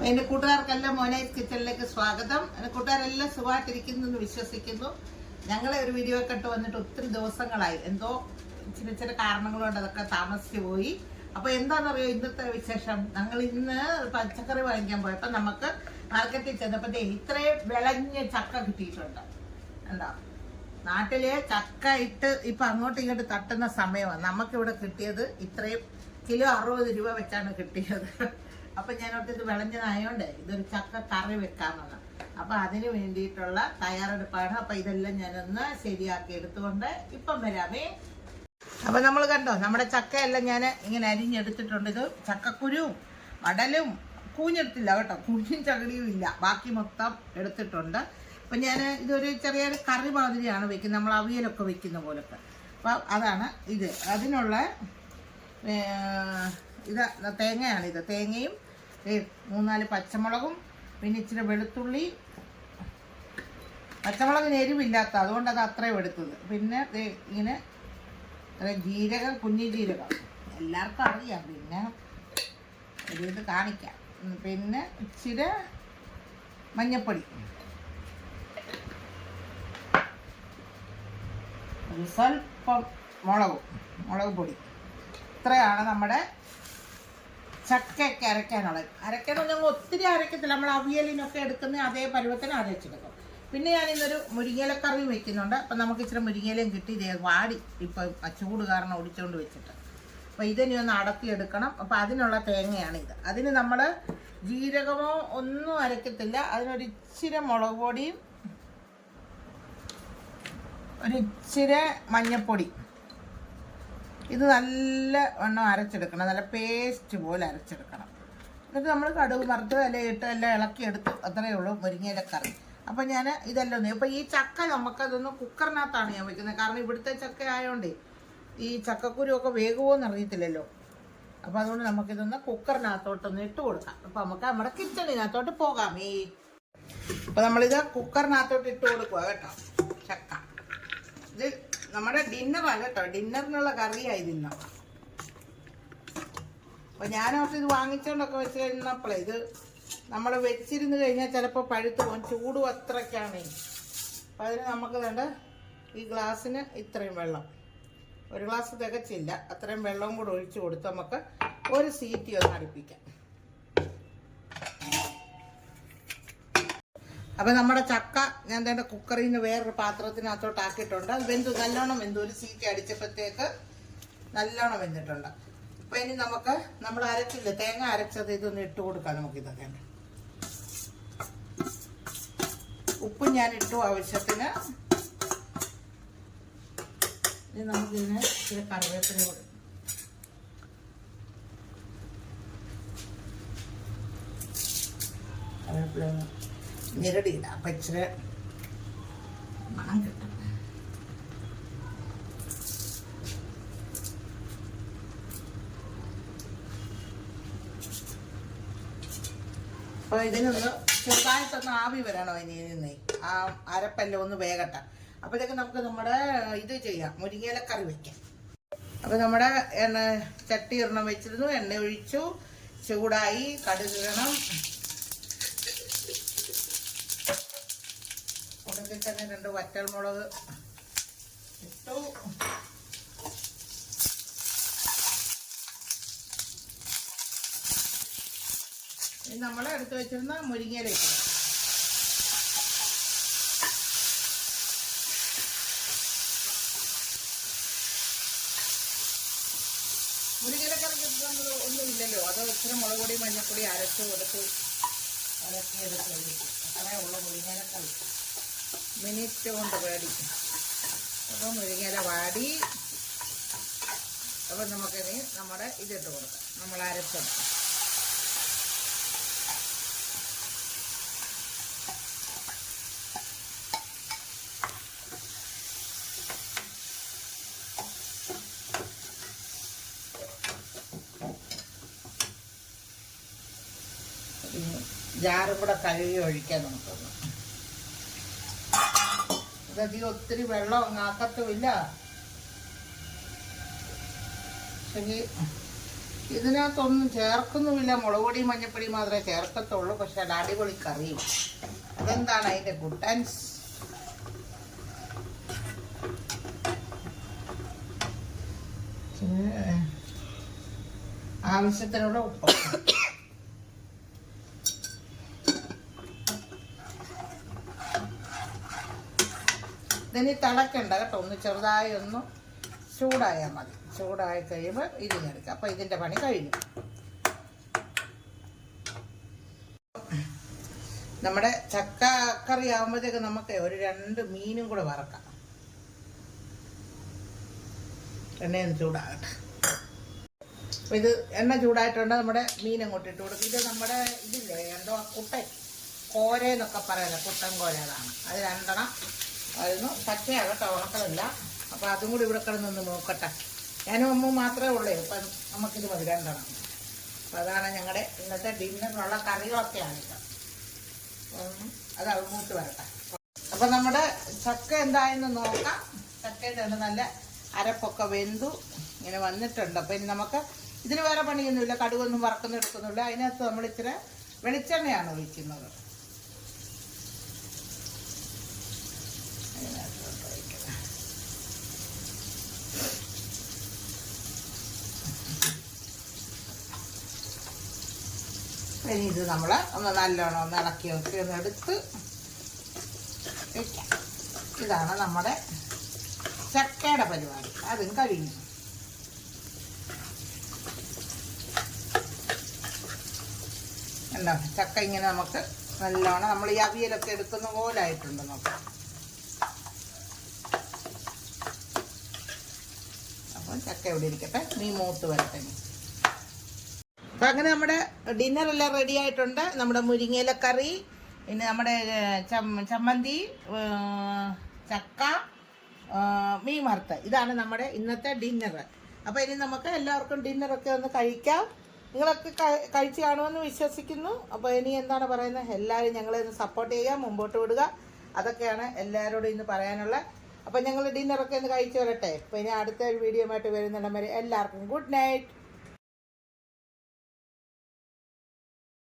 എൻ്റെ കൂട്ടുകാർക്കെല്ലാം മോനൈസ് കിച്ചണിലേക്ക് സ്വാഗതം. എൻ്റെ കൂട്ടുകാരെല്ലാം സുഖമായിട്ടിരിക്കുന്നു എന്ന് വിശ്വസിക്കുന്നു. ഞങ്ങളെ ഒരു വീഡിയോ ഒക്കെ ഇട്ട് വന്നിട്ട് ഒത്തിരി ദിവസങ്ങളായി. എന്തോ ചില ചില കാരണങ്ങൾ കൊണ്ട് അതൊക്കെ താമസിച്ചു പോയി. അപ്പോൾ എന്താണെന്നറിയോ ഇന്നത്തെ വിശേഷം? ഞങ്ങൾ ഇന്ന് പച്ചക്കറി വാങ്ങിക്കാൻ പോയപ്പോൾ നമുക്ക് മാർക്കറ്റിൽ ചെന്നപ്പോൾ ഇത്രയും വിളഞ്ഞ ചക്ക കിട്ടിയിട്ടുണ്ട്. എന്താ നാട്ടിലെ ചക്ക ഇട്ട് ഇപ്പം അങ്ങോട്ടും ഇങ്ങോട്ട് തട്ടുന്ന സമയമാണ്. നമുക്കിവിടെ കിട്ടിയത് ഇത്രയും കിലോ 60 രൂപ വെച്ചാണ് കിട്ടിയത്. അപ്പൊ ഞാനോട്ട് ഇത് വിളഞ്ഞതായോണ്ട് ഇതൊരു ചക്ക കറി വെക്കാമെന്ന്. അപ്പൊ അതിന് വേണ്ടിയിട്ടുള്ള തയ്യാറെടുപ്പാണ്. അപ്പൊ ഇതെല്ലാം ഞാനൊന്ന് ശരിയാക്കി എടുത്തുകൊണ്ട് ഇപ്പം വരാമേ. അപ്പൊ നമ്മൾ കണ്ടോ നമ്മുടെ ചക്കയെല്ലാം ഞാൻ ഇങ്ങനെ അരിഞ്ഞെടുത്തിട്ടുണ്ട്. ഇത് ചക്കക്കുരുവും വടലും കൂഞ്ഞെടുത്തില്ല കേട്ടോ, കുഞ്ഞും ചകടിയും ഇല്ല, ബാക്കി മൊത്തം എടുത്തിട്ടുണ്ട്. അപ്പം ഞാൻ ഇതൊരു ചെറിയൊരു കറി മാതിരിയാണ് വെക്കുന്നത്, നമ്മൾ അവിയലൊക്കെ വെക്കുന്ന പോലൊക്കെ. അപ്പം അതാണ് ഇത്. അതിനുള്ള ഇത് തേങ്ങയാണിത്. തേങ്ങയും 3-4 പച്ചമുളകും പിന്നെ ഇച്ചിരി വെളുത്തുള്ളി. പച്ചമുളകിന് എരിവില്ലാത്ത അതുകൊണ്ട് അത് അത്രയും എടുത്തത്. പിന്നെ ഇങ്ങനെ ജീരകം, കുഞ്ഞി ജീരകം എല്ലാവർക്കും അറിയാം, പിന്നെ ഒരു ഇത് കാണിക്കാം. പിന്നെ ഇച്ചിരി മഞ്ഞപ്പൊടി, സ്വല്പം മുളക് പൊടി. ഇത്രയാണ് നമ്മുടെ ചക്കയൊക്കെ അരയ്ക്കാനുള്ളത്. അരയ്ക്കാന്ന് ഞങ്ങൾ ഒത്തിരി അരയ്ക്കത്തില്ല, നമ്മൾ അവിയലിനൊക്കെ എടുക്കുന്ന അതേ പരുവത്തിന് അരച്ചെടുക്കും. പിന്നെ ഞാനിന്നൊരു മുരിങ്ങയിലക്കറി വെക്കുന്നുണ്ട്. അപ്പം നമുക്ക് ഇച്ചിരി മുരിങ്ങയിലയും കിട്ടി. ഇതേ വാടി ഇപ്പം ചൂട് കാരണം ഒടിച്ചുകൊണ്ട് വെച്ചിട്ട്. അപ്പോൾ ഇതിനി ഒന്ന് അടത്തിയെടുക്കണം. അപ്പോൾ അതിനുള്ള തേങ്ങയാണിത്. അതിന് നമ്മൾ ജീരകമോ ഒന്നും അരയ്ക്കത്തില്ല. അതിനൊരു ഇച്ചിരി മുളക് പൊടിയും ഒരു ഇച്ചിരി മഞ്ഞപ്പൊടി. ഇത് നല്ല എണ്ണം അരച്ചെടുക്കണം, നല്ല പേസ്റ്റ് പോലെ അരച്ചെടുക്കണം. എന്നിട്ട് നമ്മൾ കടുക് വറുത്ത് ഇട്ട് എല്ലാം ഇളക്കിയെടുത്ത് അത്രയേ ഉള്ളൂ മുരിങ്ങയിലക്കറി. അപ്പം ഞാൻ ഇതെല്ലാം ഒന്ന് ഇപ്പം ഈ ചക്ക നമുക്കതൊന്ന് കുക്കറിനകത്താണ് ഞാൻ വെക്കുന്നത്. കാരണം ഇവിടുത്തെ ചക്ക ആയതുകൊണ്ടേ ഈ ചക്കക്കുരുവൊക്കെ വേകുമോയെന്ന് അറിയത്തില്ലല്ലോ. അപ്പോൾ അതുകൊണ്ട് നമുക്കിതൊന്ന് കുക്കറിനകത്തോട്ടൊന്ന് ഇട്ട് കൊടുക്കാം. അപ്പം നമുക്ക് നമ്മുടെ കിച്ചണിനകത്തോട്ട് പോകാം. അപ്പോൾ നമ്മളിത് കുക്കറിനകത്തോട്ട് ഇട്ട് കൊടുക്കുക കേട്ടോ. ചക്ക ഇത് നമ്മുടെ ഡിന്നറാണ് കേട്ടോ, ഡിന്നറിനുള്ള കറിയായി തിന്ന. അപ്പോൾ ഞാനോർത്ത് ഇത് വാങ്ങിച്ചുകൊണ്ടൊക്കെ വെച്ച് കഴിഞ്ഞപ്പോഴേ ഇത് നമ്മൾ വെച്ചിരുന്ന് കഴിഞ്ഞാൽ ചിലപ്പോൾ പഴുത്ത് പോകും, ചൂടും അത്രയ്ക്കാണ്. അപ്പോൾ അതിന് നമുക്ക് വേണ്ട ഈ ഗ്ലാസ്സിന് ഇത്രയും വെള്ളം, ഒരു ഗ്ലാസ് തികച്ചില്ല, അത്രയും വെള്ളവും കൂടെ ഒഴിച്ചു കൊടുത്ത് നമുക്ക് ഒരു സീറ്റി ഒന്ന് അടുപ്പിക്കാം. അപ്പം നമ്മുടെ ചക്ക ഞാൻ തന്നെ കുക്കറിൽ നിന്ന് വേറൊരു പാത്രത്തിനകത്തോട്ട് ആക്കിയിട്ടുണ്ട്. അത് നല്ലോണം വെന്തു, ഒരു സീറ്റി അടിച്ചപ്പോഴത്തേക്ക് നല്ലോണം വെന്തിട്ടുണ്ട്. അപ്പം ഇനി നമുക്ക് നമ്മൾ അരച്ചില്ല, തേങ്ങ അരച്ചത് ഇതൊന്ന് ഇട്ട് കൊടുക്കാം. നമുക്കിതൊക്കെ ഉപ്പും ഞാൻ ഇട്ടു ആവശ്യത്തിന്. ഇനി നമുക്കിതിന് ഇച്ചിരി കറിവേപ്പില കൊടുക്കും. കറിവേപ്പില ഞെരടിയില്ല, അപ്പം ഇച്ചിരി മണം കിട്ടും. അപ്പോൾ ഇതിനൊന്ന് ചെറുതായിട്ടൊന്ന് ആവി വരണോ ഇനി നിന്നേ, ആ അരപ്പെല്ലാം ഒന്ന് വേകട്ടെ. അപ്പോഴത്തേക്ക് നമുക്ക് നമ്മുടെ ഇത് ചെയ്യാം, മുരിങ്ങയിലക്കറി വയ്ക്കാം. അപ്പോൾ നമ്മുടെ ചട്ടി ഒരെണ്ണം വെച്ചിരുന്നു, എണ്ണ ഒഴിച്ചു, ചൂടായി, കടുക് ഇടണം. ഉടനെ തന്നെ 2 വറ്റൽമുളക് ഇട്ടു. ഇനി നമ്മൾ എടുത്ത് വെച്ചിരുന്ന മുരിങ്ങയില ഇട്ടു. മുരിങ്ങയിലക്കറി ഒന്നും ഇല്ലല്ലോ, അത് ഇച്ചിരി മുളക് പൊടി മഞ്ഞപ്പൊടി അരച്ച് കൊടുത്ത് അരക്കിയെടുത്ത് അത്രേ ഉള്ളൂ മുരിങ്ങയിലക്കറി. മിനിറ്റ് കൊണ്ട് വേടിക്കും. അപ്പോൾ മുരിങ്ങയില വാടി. അപ്പോൾ നമുക്കിനി നമ്മുടെ ഇതിട്ട് കൊടുക്കാം, നമ്മൾ അരച്ചത്. ജാറും കൂടെ കഴുകി ഒഴിക്കാൻ നമുക്കൊന്ന്. ഇതധികം ഒത്തിരി വെള്ളം ആക്കത്തുമില്ല. പക്ഷേ ഇതിനകത്തൊന്നും ചേർക്കുന്നുമില്ല, മുളക് പൊടി മഞ്ഞപ്പൊടി മാത്രമേ ചേർക്കത്തുള്ളൂ. പക്ഷെ അത് അടിപൊളി കറിയും. അതെന്താണ് അതിൻ്റെ ഗുഡൻസ്. ആവശ്യത്തിനുള്ള ഉപ്പ്. ഇതിന് തിളക്കണ്ട കേട്ടോ, ഒന്ന് ചെറുതായി ഒന്ന് ചൂടായാൽ മതി. ചൂടായി കഴിയുമ്പോൾ ഇരിഞ്ഞെടുക്കാം. അപ്പോൾ ഇതിൻ്റെ പണി കഴിഞ്ഞു. നമ്മുടെ ചക്കക്കറി ആകുമ്പോഴത്തേക്ക് നമുക്ക് ഒരു 2 മീനും കൂടെ വറക്കാം. എണ്ണയൊന്ന് ചൂടാകട്ടെ. അപ്പോൾ ഇത് എണ്ണ ചൂടായിട്ടുണ്ട്. നമ്മുടെ മീൻ അങ്ങോട്ട് ഇട്ട് കൊടുക്കും. ഇത് നമ്മുടെ ഇതില്ലേ എന്തോ കോരയെന്നൊക്കെ പറയുന്നത്, കുട്ടൻ കോര. അതാണ് അത് 2 ആയിരുന്നു. പച്ചയാകട്ടെ, ഉണക്കമില്ല. അപ്പോൾ അതും കൂടി ഇവിടെ കിടന്നൊന്ന് നോക്കട്ടെ. ഞാനും അമ്മ മാത്രമേ ഉള്ളൂ. ഇപ്പം നമുക്കിത് മതി 2. അപ്പോൾ അതാണ് ഞങ്ങളുടെ ഇന്നത്തെ ഡിന്നറിനുള്ള കറികളൊക്കെയാണ് ഇത്. അത് മൂത്ത് വരട്ടെ. അപ്പം നമ്മുടെ ചക്ക എന്തായെന്ന് നോക്കാം. ചക്കയുടെ നല്ല അരപ്പൊക്കെ വെന്തു ഇങ്ങനെ വന്നിട്ടുണ്ട്. അപ്പം ഇനി നമുക്ക് ഇതിന് വേറെ പണിയൊന്നുമില്ല. കടുകൊന്നും വറക്കുന്ന എടുക്കുന്നില്ല. അതിനകത്ത് നമ്മൾ ഇച്ചിരി വെളിച്ചെണ്ണയാണ് ഒഴിക്കുന്നത്. ഇനി ഇത് നമ്മൾ ഒന്ന് നല്ലോണം ഒന്ന് ഇളക്കി നോക്കി ഒന്ന് എടുത്ത് വയ്ക്കാം. ഇതാണ് നമ്മുടെ ചക്കയുടെ പരിപാടി. അതും കഴിഞ്ഞു. എന്താ ചക്ക ഇങ്ങനെ നമുക്ക് നല്ലോണം നമ്മൾ ഈ അവിയലൊക്കെ എടുക്കുന്ന പോലെ ആയിട്ടുണ്ട് നോക്കാം. അപ്പം ചക്ക ഇവിടെ ഇരിക്കട്ടെ, നീ മൂത്ത് വരട്ടെ. അപ്പം അങ്ങനെ നമ്മുടെ ഡിന്നറെല്ലാം റെഡി ആയിട്ടുണ്ട്. നമ്മുടെ മുരിങ്ങയില കറി, പിന്നെ നമ്മുടെ ചമ്മന്തി, ചക്ക, മീൻ വറുത്ത്. ഇതാണ് നമ്മുടെ ഇന്നത്തെ ഡിന്നർ. അപ്പോൾ ഇനി നമുക്ക് എല്ലാവർക്കും ഡിന്നറൊക്കെ ഒന്ന് കഴിക്കാം. നിങ്ങളൊക്കെ കഴിച്ച് കാണുമെന്ന് വിശ്വസിക്കുന്നു. അപ്പോൾ ഇനി എന്താണ് പറയുന്നത്, എല്ലാവരും ഞങ്ങളെ ഒന്ന് സപ്പോർട്ട് ചെയ്യുക, മുമ്പോട്ട് വിടുക. അതൊക്കെയാണ് എല്ലാവരോടും ഇന്ന് പറയാനുള്ളത്. അപ്പോൾ ഞങ്ങൾ ഡിന്നറൊക്കെ ഒന്ന് കഴിച്ചു വരട്ടെ. അപ്പോൾ ഇനി അടുത്ത ഒരു വീഡിയോ ആയിട്ട് വരുന്നിടം വരെ എല്ലാവർക്കും ഗുഡ് നൈറ്റ്.